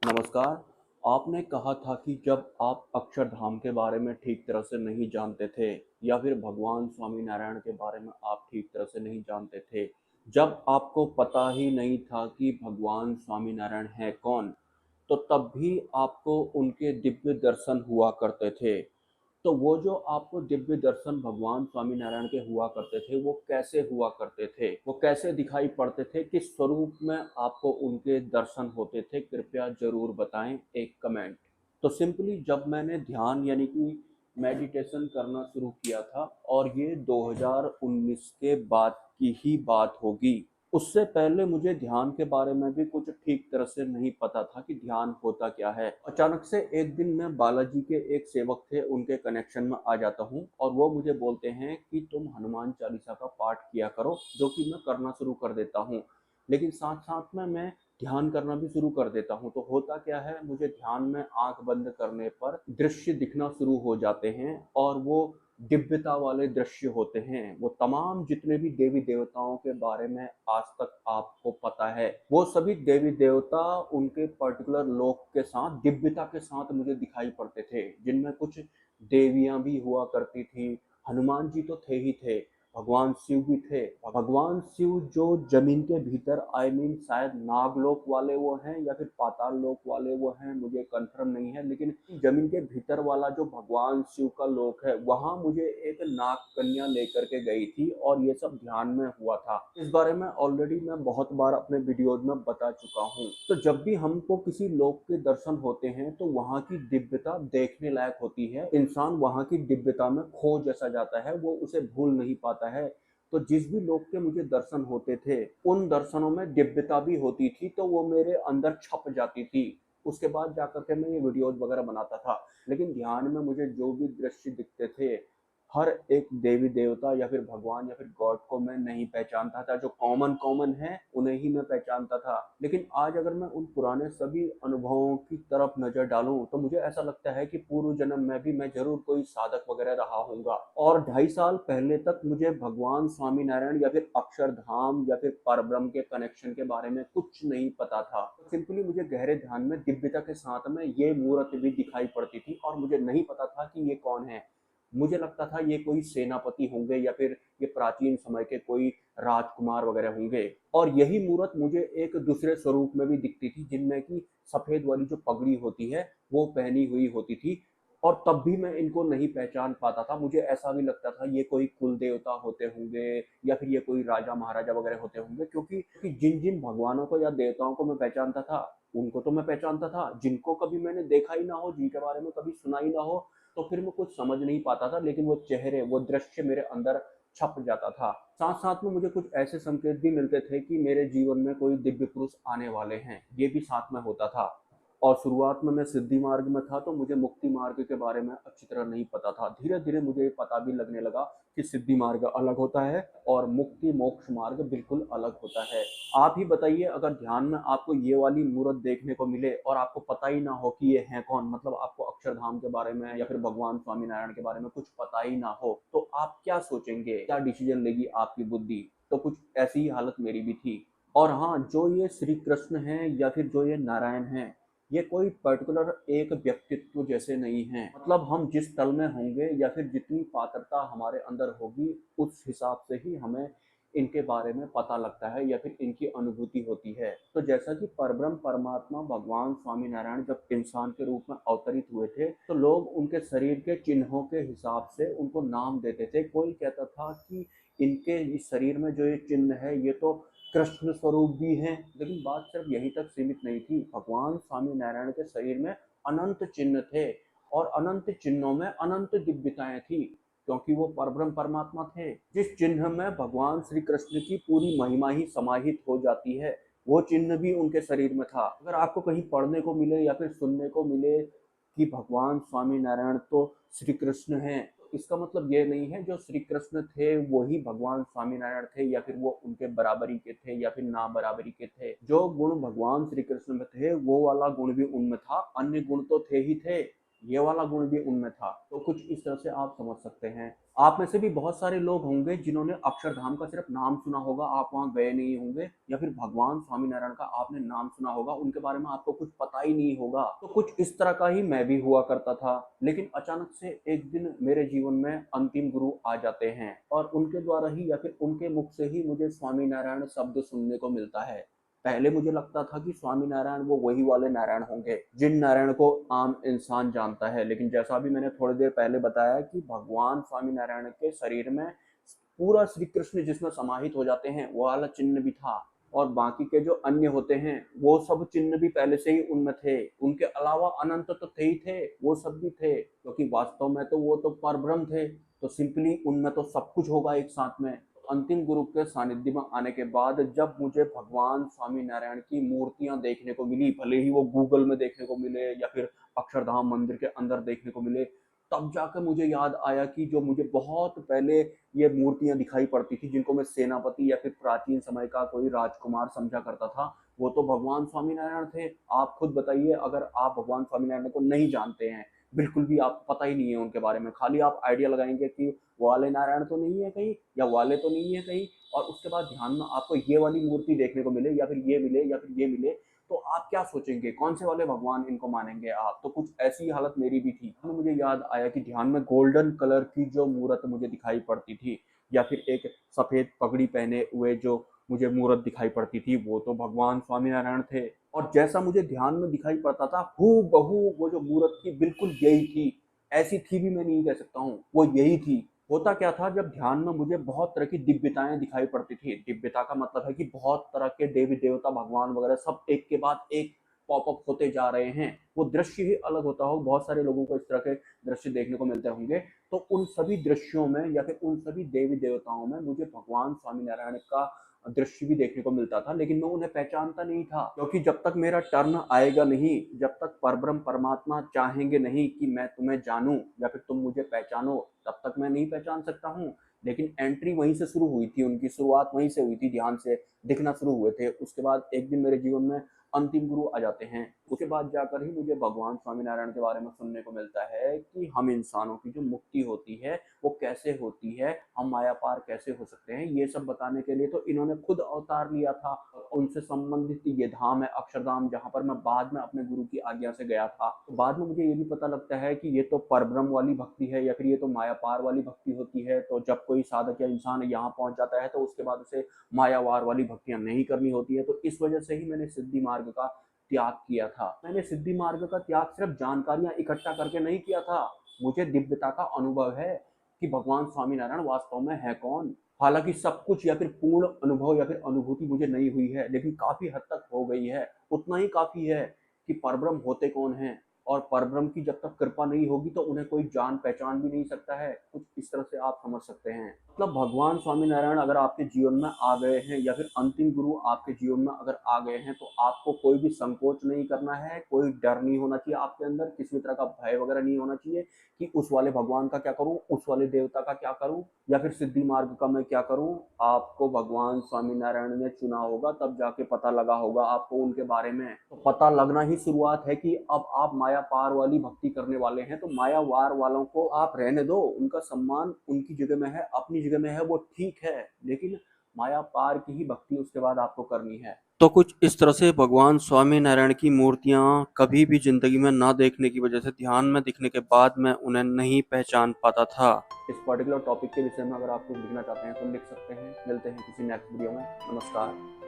नमस्कार। आपने कहा था कि जब आप अक्षरधाम के बारे में ठीक तरह से नहीं जानते थे या फिर भगवान स्वामीनारायण के बारे में आप ठीक तरह से नहीं जानते थे, जब आपको पता ही नहीं था कि भगवान स्वामीनारायण हैं कौन, तो तब भी आपको उनके दिव्य दर्शन हुआ करते थे। तो वो जो आपको दिव्य दर्शन भगवान स्वामीनारायण के हुआ करते थे, वो कैसे हुआ करते थे? वो कैसे दिखाई पड़ते थे? किस स्वरूप में आपको उनके दर्शन होते थे? कृपया ज़रूर बताएँ एक कमेंट। तो सिंपली जब मैंने ध्यान यानी कि मेडिटेशन करना शुरू किया था और ये 2019 के बाद की ही बात होगी। उससे पहले मुझे ध्यान के बारे में भी कुछ ठीक तरह से नहीं पता था कि ध्यान होता क्या है। अचानक से एक दिन मैं बालाजी के एक सेवक थे, उनके कनेक्शन में आ जाता हूँ और वो मुझे बोलते हैं कि तुम हनुमान चालीसा का पाठ किया करो, जो कि मैं करना शुरू कर देता हूँ। लेकिन साथ-साथ में मैं ध्यान करना भी शुरू कर देता हूँ। तो होता क्या है, मुझे ध्यान में आँख बंद करने पर दृश्य दिखना शुरू हो जाते हैं और वो दिव्यता वाले दृश्य होते हैं। वो तमाम जितने भी देवी-देवताओं के बारे में आज तक आपको पता है, वो सभी देवी-देवता उनके पर्टिकुलर लोक के साथ, दिव्यता के साथ मुझे दिखाई पड़ते थे, जिनमें कुछ देवियाँ भी हुआ करती थी। हनुमान जी तो थे ही थे, भगवान शिव भी थे। भगवान शिव जो ज़मीन के भीतर शायद नागलोक वाले वो हैं या फिर पाताल लोक वाले वो हैं, मुझे कन्फर्म नहीं है। लेकिन ज़मीन के भीतर वाला जो भगवान शिव का लोक है, वहाँ मुझे एक नाग कन्या लेकर के गई थी और ये सब ध्यान में हुआ था। इस बारे में ऑलरेडी मैं बहुत बार अपने वीडियोज़ में बता चुका हूँ। तो जब भी हमको किसी लोक के दर्शन होते हैं, तो वहाँ की दिव्यता देखने लायक होती है। इंसान वहाँ की दिव्यता में खो जैसा जाता है, वो उसे भूल नहीं पाता है। तो जिस भी लोक के मुझे दर्शन होते थे, उन दर्शनों में दिव्यता भी होती थी, तो वो मेरे अंदर छप जाती थी। उसके बाद जाकर के मैं ये वीडियोज़ वगैरह बनाता था। लेकिन ध्यान में मुझे जो भी दृश्य दिखते थे, हर एक देवी देवता या फिर भगवान या फिर गॉड को मैं नहीं पहचानता था। जो कॉमन कॉमन है, उन्हें ही मैं पहचानता था। लेकिन आज अगर मैं उन पुराने सभी अनुभवों की तरफ नजर डालूं, तो मुझे ऐसा लगता है कि पूर्व जन्म में भी मैं जरूर कोई साधक वगैरह रहा होऊंगा। और 2.5 साल पहले तक मुझे भगवान स्वामीनारायण या फिर अक्षरधाम या फिर परब्रह्म के कनेक्शन के बारे में कुछ नहीं पता था। सिंपली मुझे गहरे ध्यान में दिव्यता के साथ में ये मूर्त भी दिखाई पड़ती थी और मुझे नहीं पता था कि ये कौन है। मुझे लगता था ये कोई सेनापति होंगे या फिर ये प्राचीन समय के कोई राजकुमार वगैरह होंगे। और यही मूर्त मुझे एक दूसरे स्वरूप में भी दिखती थी, जिनमें की सफेद वाली जो पगड़ी होती है, वो पहनी हुई होती थी। और तब भी मैं इनको नहीं पहचान पाता था। मुझे ऐसा भी लगता था ये कोई कुल देवता होते होंगे या फिर ये कोई राजा महाराजा वगैरह होते होंगे, क्योंकि जिन जिन भगवानों को या देवताओं को मैं पहचानता था, उनको तो मैं पहचानता था। जिनको कभी मैंने देखा ही ना हो, जिनके बारे में कभी सुना ही ना हो, तो फिर मैं कुछ समझ नहीं पाता था। लेकिन वो चेहरे, वो दृश्य मेरे अंदर छप जाता था। साथ साथ में मुझे कुछ ऐसे संकेत भी मिलते थे कि मेरे जीवन में कोई दिव्य पुरुष आने वाले हैं, ये भी साथ में होता था। और शुरुआत में मैं सिद्धि मार्ग में था, तो मुझे मुक्ति मार्ग के बारे में अच्छी तरह नहीं पता था। धीरे धीरे मुझे ये पता भी लगने लगा कि सिद्धि मार्ग अलग होता है और मुक्ति मोक्ष मार्ग बिल्कुल अलग होता है। आप ही बताइए, अगर ध्यान में आपको ये वाली मूर्त देखने को मिले और आपको पता ही ना हो कि ये है कौन, मतलब आपको अक्षरधाम के बारे में या फिर भगवान स्वामीनारायण के बारे में कुछ पता ही ना हो, तो आप क्या सोचेंगे? क्या डिसीजन लेगी आपकी बुद्धि? तो कुछ ऐसी ही हालत मेरी भी थी। और हाँ, जो ये श्री कृष्ण हैं या फिर जो ये नारायण हैं, ये कोई पर्टिकुलर एक व्यक्तित्व जैसे नहीं हैं। मतलब हम जिस तल में होंगे या फिर जितनी पात्रता हमारे अंदर होगी, उस हिसाब से ही हमें इनके बारे में पता लगता है या फिर इनकी अनुभूति होती है। तो जैसा कि परब्रह्म परमात्मा भगवान स्वामीनारायण जब इंसान के रूप में अवतरित हुए थे, तो लोग उनके शरीर के चिन्हों के हिसाब से उनको नाम देते थे। कोई कहता था कि इनके इस शरीर में जो ये चिन्ह है, ये तो कृष्ण स्वरूप भी हैं। लेकिन बात सिर्फ यहीं तक सीमित नहीं थी। भगवान स्वामीनारायण के शरीर में अनंत चिन्ह थे और अनंत चिन्हों में अनंत दिव्यताएं थी, क्योंकि वो परब्रह्म परमात्मा थे। जिस चिन्ह में भगवान श्री कृष्ण की पूरी महिमा ही समाहित हो जाती है, वो चिन्ह भी उनके शरीर में था। अगर आपको कहीं पढ़ने को मिले या फिर सुनने को मिले कि भगवान स्वामीनारायण तो श्री कृष्ण हैं, इसका मतलब ये नहीं है जो श्री कृष्ण थे वही भगवान स्वामीनारायण थे या फिर वो उनके बराबरी के थे या फिर ना बराबरी के थे। जो गुण भगवान श्री कृष्ण में थे, वो वाला गुण भी उनमें था, अन्य गुण तो थे ही थे। ये वाला गुण भी उनमें था। तो कुछ इस तरह से आप समझ सकते हैं। आप में से भी बहुत सारे लोग होंगे जिन्होंने अक्षरधाम का सिर्फ नाम सुना होगा, आप वहाँ गए नहीं होंगे, या फिर भगवान स्वामीनारायण का आपने नाम सुना होगा, उनके बारे में आपको कुछ पता ही नहीं होगा। तो कुछ इस तरह का ही मैं भी हुआ करता था। लेकिन अचानक से एक दिन मेरे जीवन में अंतिम गुरु आ जाते हैं और उनके द्वारा ही या फिर उनके मुख से ही मुझे स्वामीनारायण शब्द सुनने को मिलता है। पहले मुझे लगता था कि स्वामी नारायण वो वही वाले नारायण होंगे जिन नारायण को आम इंसान जानता है, लेकिन जैसा भी मैंने थोड़ी देर पहले बताया कि भगवान स्वामी नारायण के शरीर में पूरा श्री कृष्ण जिसमें समाहित हो जाते हैं वो वाला चिन्ह भी था, और बाकी के जो अन्य होते हैं वो सब चिन्ह भी पहले से ही उनमें थे। उनके अलावा अनंत तो थे ही थे, वो सब भी थे, क्योंकि वास्तव में तो वो तो परब्रह्म थे। तो सिंपली उनमें तो सब कुछ होगा एक साथ में। अंतिम गुरु के सानिध्य में आने के बाद जब मुझे भगवान स्वामी नारायण की मूर्तियां देखने को मिली, भले ही वो गूगल में देखने को मिले या फिर अक्षरधाम मंदिर के अंदर देखने को मिले, तब जाकर मुझे याद आया कि जो मुझे बहुत पहले ये मूर्तियां दिखाई पड़ती थी, जिनको मैं सेनापति या फिर प्राचीन समय का कोई राजकुमार समझा करता था, वो तो भगवान स्वामी नारायण थे। आप खुद बताइए, अगर आप भगवान स्वामी नारायण को नहीं जानते हैं, बिल्कुल भी आपको पता ही नहीं है उनके बारे में, खाली आप आइडिया लगाएंगे कि वाले नारायण तो नहीं है कहीं, या वाले तो नहीं है कहीं, और उसके बाद ध्यान में आपको ये वाली मूर्ति देखने को मिले या फिर ये मिले या फिर ये मिले, तो आप क्या सोचेंगे, कौन से वाले भगवान इनको मानेंगे आप? तो कुछ ऐसी हालत मेरी भी थी। तो मुझे याद आया कि ध्यान में गोल्डन कलर की जो मूर्त मुझे दिखाई पड़ती थी, या फिर एक सफेद पगड़ी पहने हुए जो मुझे मूर्त दिखाई पड़ती थी, वो तो भगवान स्वामीनारायण थे। और जैसा मुझे ध्यान में दिखाई पड़ता था, हूबहू बहू वो जो मूर्त थी बिल्कुल यही थी। ऐसी थी भी मैं नहीं कह सकता हूँ, वो यही थी। होता क्या था, जब ध्यान में मुझे बहुत तरह की दिव्यताएं दिखाई पड़ती थी, दिव्यता का मतलब है कि बहुत तरह के देवी देवता भगवान वगैरह सब एक के बाद एक पॉपअप होते जा रहे हैं। वो दृश्य ही अलग होता हो, बहुत सारे लोगों को इस तरह के दृश्य देखने को मिलते होंगे। तो उन सभी दृश्यों में या फिर उन सभी देवी देवताओं में मुझे भगवान स्वामीनारायण का दृश्य भी देखने को मिलता था, लेकिन मैं उन्हें पहचानता नहीं था, क्योंकि जब तक मेरा टर्न आएगा नहीं, जब तक परब्रह्म परमात्मा चाहेंगे नहीं कि मैं तुम्हें जानूं या फिर तुम मुझे पहचानो, तब तक मैं नहीं पहचान सकता हूँ। लेकिन एंट्री वहीं से शुरू हुई थी, उनकी शुरुआत वहीं से हुई थी, ध्यान से दिखना शुरू हुए थे। उसके बाद एक दिन मेरे जीवन में अंतिम गुरु आ जाते हैं। उसके बाद जाकर ही मुझे भगवान स्वामीनारायण के बारे में सुनने को मिलता है कि हम इंसानों की जो मुक्ति होती है वो कैसे होती है, हम माया पार कैसे हो सकते हैं, ये सब बताने के लिए तो इन्होंने खुद अवतार लिया था। उनसे संबंधित ये धाम है अक्षरधाम, जहाँ पर मैं बाद में अपने गुरु की आज्ञा से गया था। तो बाद में मुझे ये भी पता लगता है कि ये तो परब्रह्म वाली भक्ति है या फिर ये तो माया पार वाली भक्ति होती है। तो जब कोई साधक या इंसान यहाँ पहुंच जाता है तो उसके बाद उसे मायावार वाली भक्तियां नहीं करनी होती है। तो इस वजह से ही मैंने सिद्धि मार्ग का त्याग किया था। मैंने सिद्धि मार्ग का त्याग सिर्फ जानकारियां इकट्ठा करके नहीं किया था, मुझे दिव्यता का अनुभव है कि भगवान स्वामीनारायण वास्तव में है कौन। हालांकि सब कुछ या फिर पूर्ण अनुभव या फिर अनुभूति मुझे नहीं हुई है, लेकिन काफी हद तक हो गई है। उतना ही काफी है कि परब्रह्म होते कौन हैं, और परब्रह्म की जब तक कृपा नहीं होगी तो उन्हें कोई जान पहचान भी नहीं सकता है। कुछ इस तरह से आप समझ सकते हैं। मतलब भगवान स्वामीनारायण अगर आपके जीवन में आ गए हैं या फिर अंतिम गुरु आपके जीवन में अगर आ गए हैं, तो आपको कोई भी संकोच नहीं करना है, कोई डर नहीं होना चाहिए आपके अंदर, किसी तरह का भय वगैरह नहीं होना चाहिए कि उस वाले भगवान का क्या करूं, उस वाले देवता का क्या करूं, या फिर सिद्धि मार्ग का मैं क्या करूं। आपको भगवान स्वामीनारायण ने चुना होगा, तब जाके पता लगा होगा आपको उनके बारे में। तो पता लगना ही शुरुआत है कि अब आप माया पार वाली भक्ति करने वाले हैं। तो माया वार वालों को आप रहने दो, उनका सम्मान उनकी जगह में है, अपनी जगह में है, वो ठीक है, लेकिन माया पार की ही भक्ति उसके बाद आपको करनी है। तो कुछ इस तरह से भगवान स्वामी नारायण की मूर्तियां कभी भी जिंदगी में ना देखने की वजह से ध्यान में दिखने के बाद मैं उन्हें नहीं पहचान पाता था। इस पर्टिकुलर टॉपिक के विषय में अगर आप कुछ लिखना चाहते हैं तो लिख सकते हैं। मिलते हैं किसी नेक्स्ट वीडियो में। नमस्कार।